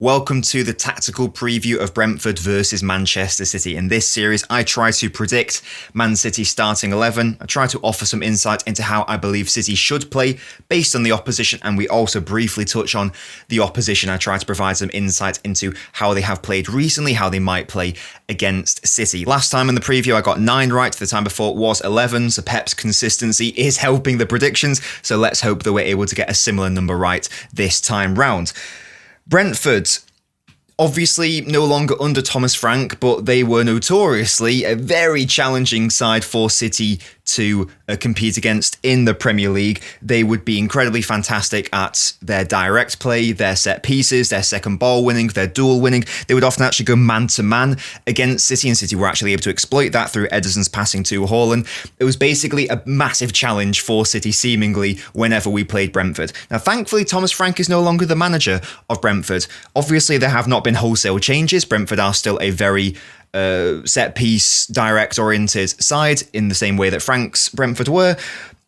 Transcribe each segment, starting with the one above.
Welcome to the tactical preview of Brentford versus Manchester City. In this series, I try to predict Man City's starting 11. I try to offer some insight into how I believe City should play based on the opposition, and we also briefly touch on the opposition. I try to provide some insight into how they have played recently, how they might play against City. Last time in the preview, I got 9 right. The time before was 11, so Pep's consistency is helping the predictions. So let's hope that we're able to get a similar number right this time round. Brentford, obviously no longer under Thomas Frank, but they were notoriously a very challenging side for City to compete against in the Premier League. They would be incredibly fantastic at their direct play, their set pieces, their second ball winning, their duel winning. They would often actually go man-to-man against City, and City were actually able to exploit that through Ederson's passing to Haaland. It was basically a massive challenge for City, seemingly, whenever we played Brentford. Now, thankfully, Thomas Frank is no longer the manager of Brentford. Obviously, there have not been wholesale changes. Brentford are still a very set piece, direct oriented side in the same way that Frank's Brentford were.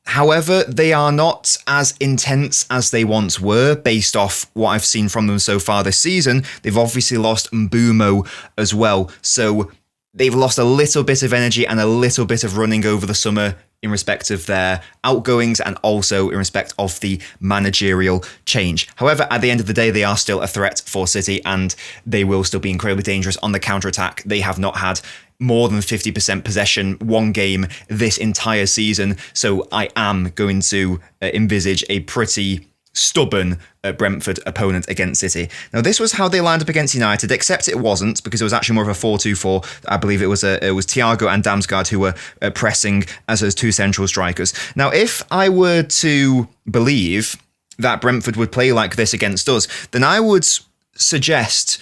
However, they are not as intense as they once were based off what I've seen from them so far this season. They've obviously lost Mbeumo as well. So they've lost a little bit of energy and a little bit of running over the summer in respect of their outgoings and also in respect of the managerial change. However, at the end of the day, they are still a threat for City and they will still be incredibly dangerous on the counter-attack. They have not had more than 50% possession one game this entire season, so I am going to envisage a pretty stubborn Brentford opponent against City. Now, this was how they lined up against United, except it wasn't, because it was actually more of a 4-2-4. I believe it was Thiago and Damsgaard who were pressing as those two central strikers. Now, if I were to believe that Brentford would play like this against us, then I would suggest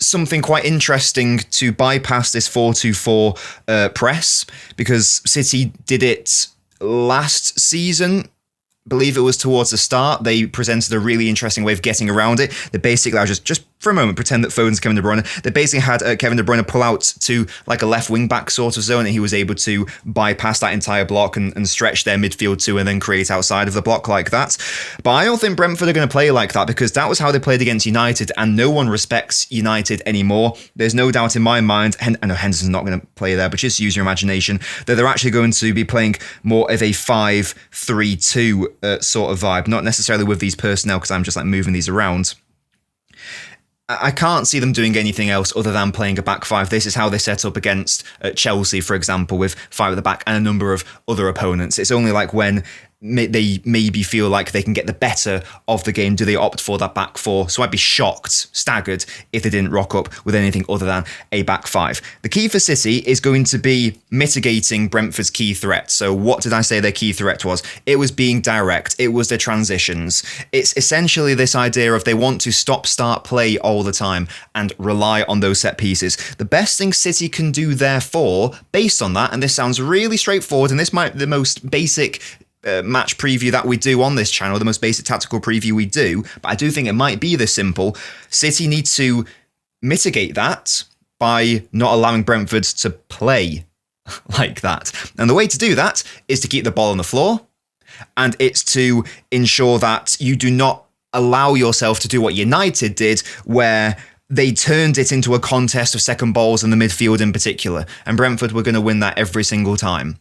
something quite interesting to bypass this 4-2-4 press, because City did it last season. Believe it was towards the start. They presented a really interesting way of getting around it. They basically, I'll just for a moment pretend that Foden's Kevin De Bruyne. They basically had Kevin De Bruyne pull out to like a left wing back sort of zone, and he was able to bypass that entire block and stretch their midfield to and then create outside of the block like that. But I don't think Brentford are going to play like that, because that was how they played against United, and no one respects United anymore. There's no doubt in my mind, I know Henderson's not going to play there, but just use your imagination, that they're actually going to be playing more of a 5-3-2 sort of vibe, not necessarily with these personnel, because I'm just like moving these around. I can't see them doing anything else other than playing a back five. This is how they set up against Chelsea, for example, with 5 at the back and a number of other opponents. It's only like when they maybe feel like they can get the better of the game do they opt for that back 4. So I'd be staggered, if they didn't rock up with anything other than a back 5. The key for City is going to be mitigating Brentford's key threat. So what did I say their key threat was? It was being direct. It was their transitions. It's essentially this idea of they want to stop-start play all the time and rely on those set pieces. The best thing City can do, therefore, based on that, and this sounds really straightforward, and this might be the most basic match preview that we do on this channel, the most basic tactical preview we do, but I do think it might be this simple. City need to mitigate that by not allowing Brentford to play like that. And the way to do that is to keep the ball on the floor, and it's to ensure that you do not allow yourself to do what United did, where they turned it into a contest of second balls in the midfield in particular, and Brentford were going to win that every single time.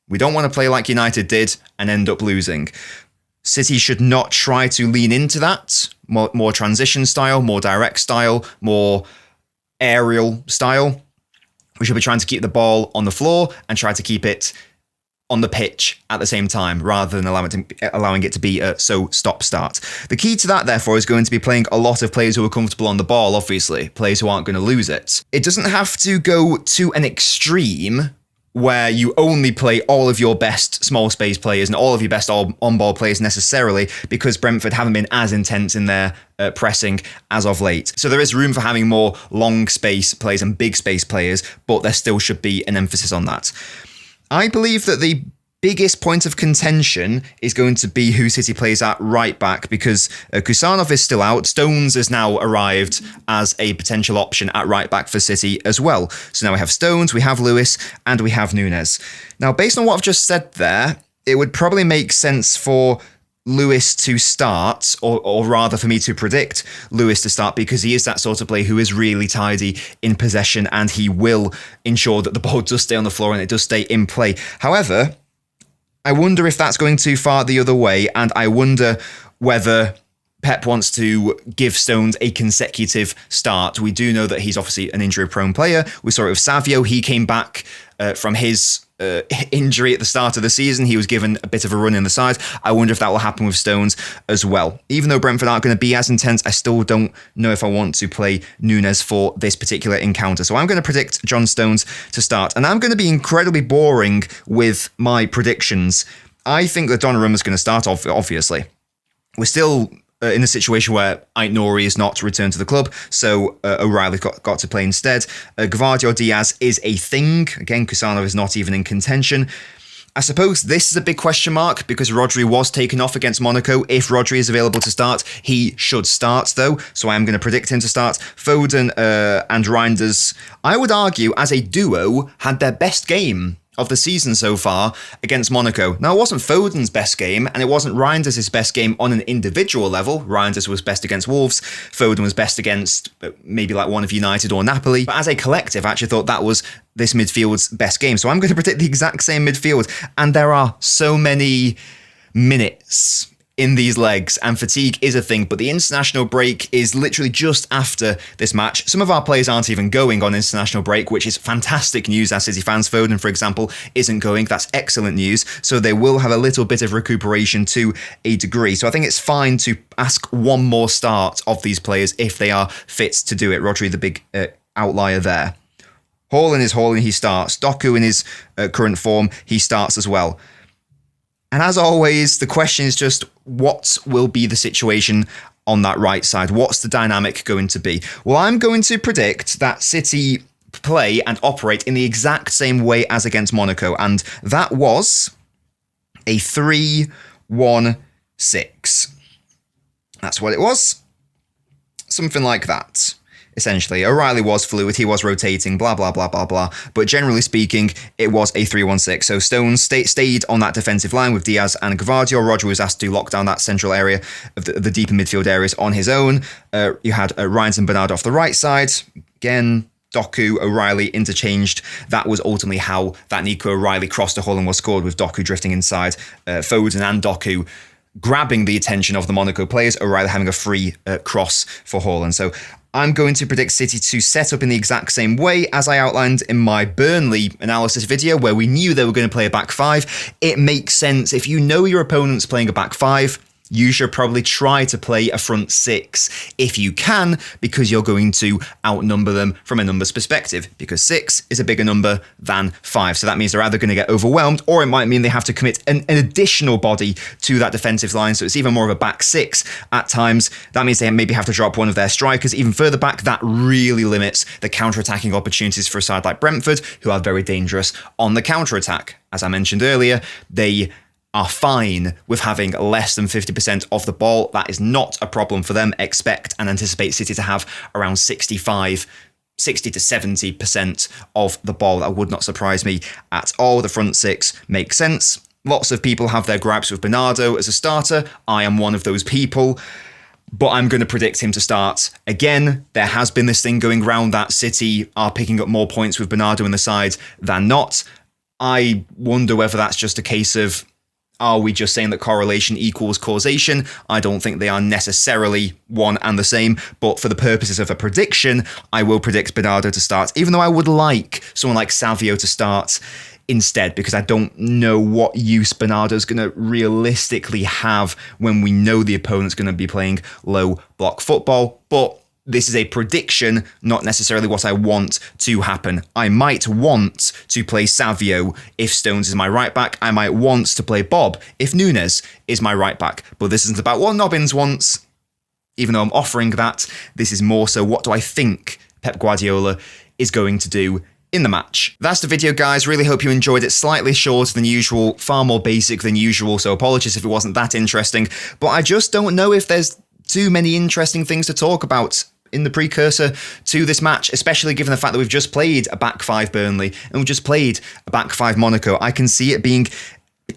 We don't want to play like United did and end up losing. City should not try to lean into that. More transition style, more direct style, more aerial style. We should be trying to keep the ball on the floor and try to keep it on the pitch at the same time, rather than allowing it to be so stop-start. The key to that, therefore, is going to be playing a lot of players who are comfortable on the ball, obviously. Players who aren't going to lose it. It doesn't have to go to an extreme where you only play all of your best small space players and all of your best on-ball players necessarily, because Brentford haven't been as intense in their pressing as of late. So there is room for having more long space players and big space players, but there still should be an emphasis on that. I believe that the biggest point of contention is going to be who City plays at right back, because Kusanov is still out. Stones has now arrived as a potential option at right back for City as well. So now we have Stones, we have Lewis, and we have Nunes. Now, based on what I've just said there, it would probably make sense for Lewis to start, or rather for me to predict Lewis to start, because he is that sort of player who is really tidy in possession and he will ensure that the ball does stay on the floor and it does stay in play. However, I wonder if that's going too far the other way, and I wonder whether Pep wants to give Stones a consecutive start. We do know that he's obviously an injury-prone player. We saw it with Savio. He came back from his injury at the start of the season. He was given a bit of a run in the side. I wonder if that will happen with Stones as well. Even though Brentford aren't going to be as intense, I still don't know if I want to play Núñez for this particular encounter. So I'm going to predict John Stones to start. And I'm going to be incredibly boring with my predictions. I think that Donnarumma is going to start off, obviously. We're still in a situation where Aït-Nouri is not returned to the club, so O'Reilly got to play instead. Gvardiol Diaz is a thing. Again, Kusanov is not even in contention. I suppose this is a big question mark because Rodri was taken off against Monaco. If Rodri is available to start, he should start though, so I'm going to predict him to start. Foden and Reinders, I would argue, as a duo, had their best game of the season so far against Monaco. Now, it wasn't Foden's best game, and it wasn't Reinders' best game on an individual level. Reinders was best against Wolves. Foden was best against maybe like one of United or Napoli. But as a collective, I actually thought that was this midfield's best game. So I'm going to predict the exact same midfield. And there are so many minutes in these legs, and fatigue is a thing, but the international break is literally just after this match. Some of our players aren't even going on international break, which is fantastic news as City fans. Foden, for example, isn't going. That's excellent news. So they will have a little bit of recuperation to a degree. So I think it's fine to ask one more start of these players if they are fit to do it. Rodri, the big outlier there. Haaland is Haaland, he starts. Doku in his current form, he starts as well. And as always, the question is just, what will be the situation on that right side? What's the dynamic going to be? Well, I'm going to predict that City play and operate in the exact same way as against Monaco. And that was a 3-1-6. That's what it was. Something like that. Essentially, O'Reilly was fluid, he was rotating, blah, blah, blah, blah, blah. But generally speaking, it was a 3-1-6. So Stones stayed on that defensive line with Diaz and Gvardiol. Rodri was asked to lock down that central area of the deeper midfield areas on his own. You had Reins and Bernard off the right side. Again, Doku, O'Reilly interchanged. That was ultimately how that Nico O'Reilly cross to Haaland was scored, with Doku drifting inside. Foden and Doku grabbing the attention of the Monaco players, O'Reilly having a free cross for Haaland. So I'm going to predict City to set up in the exact same way as I outlined in my Burnley analysis video, where we knew they were going to play a back five. It makes sense. If you know your opponent's playing a back five, you should probably try to play a front six if you can, because you're going to outnumber them from a numbers perspective, because 6 is a bigger number than 5. So that means they're either going to get overwhelmed, or it might mean they have to commit an additional body to that defensive line. So it's even more of a back 6 at times. That means they maybe have to drop one of their strikers even further back. That really limits the counter-attacking opportunities for a side like Brentford, who are very dangerous on the counter-attack. As I mentioned earlier, they are fine with having less than 50% of the ball. That is not a problem for them. Expect and anticipate City to have around 60 to 70% of the ball. That would not surprise me at all. The front six makes sense. Lots of people have their gripes with Bernardo as a starter. I am one of those people, but I'm going to predict him to start. Again, there has been this thing going around that City are picking up more points with Bernardo in the side than not. I wonder whether that's just a case of, are we just saying that correlation equals causation? I don't think they are necessarily one and the same, but for the purposes of a prediction, I will predict Bernardo to start, even though I would like someone like Savio to start instead, because I don't know what use Bernardo's going to realistically have when we know the opponent's going to be playing low block football. But this is a prediction, not necessarily what I want to happen. I might want to play Savio if Stones is my right back. I might want to play Bob if Núñez is my right back. But this isn't about what Nobbins wants, even though I'm offering that. This is more so, what do I think Pep Guardiola is going to do in the match. That's the video, guys. Really hope you enjoyed it. Slightly shorter than usual, far more basic than usual, so apologies if it wasn't that interesting. But I just don't know if there's too many interesting things to talk about in the precursor to this match, especially given the fact that we've just played a back five Burnley and we've just played a back five Monaco. I can see it being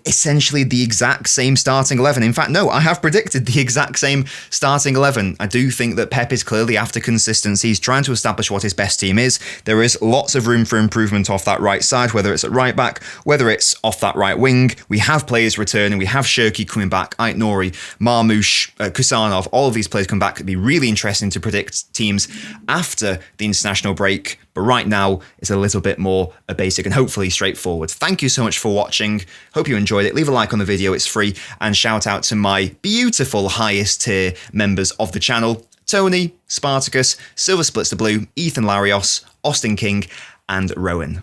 essentially the exact same starting 11. In fact, no, I have predicted the exact same starting 11. I do think that Pep is clearly after consistency. He's trying to establish what his best team is. There is lots of room for improvement off that right side, whether it's at right back, whether it's off that right wing. We have players returning. We have Shirky coming back, Ait Nouri, Marmoush, Kusanov. All of these players come back. It'd be really interesting to predict teams after the international break. But right now, it's a little bit more basic and hopefully straightforward. Thank you so much for watching. Hope you enjoyed it. Leave a like on the video, it's free. And shout out to my beautiful highest tier members of the channel: Tony, Spartacus, Silver Splits the Blue, Ethan Larios, Austin King, and Rowan.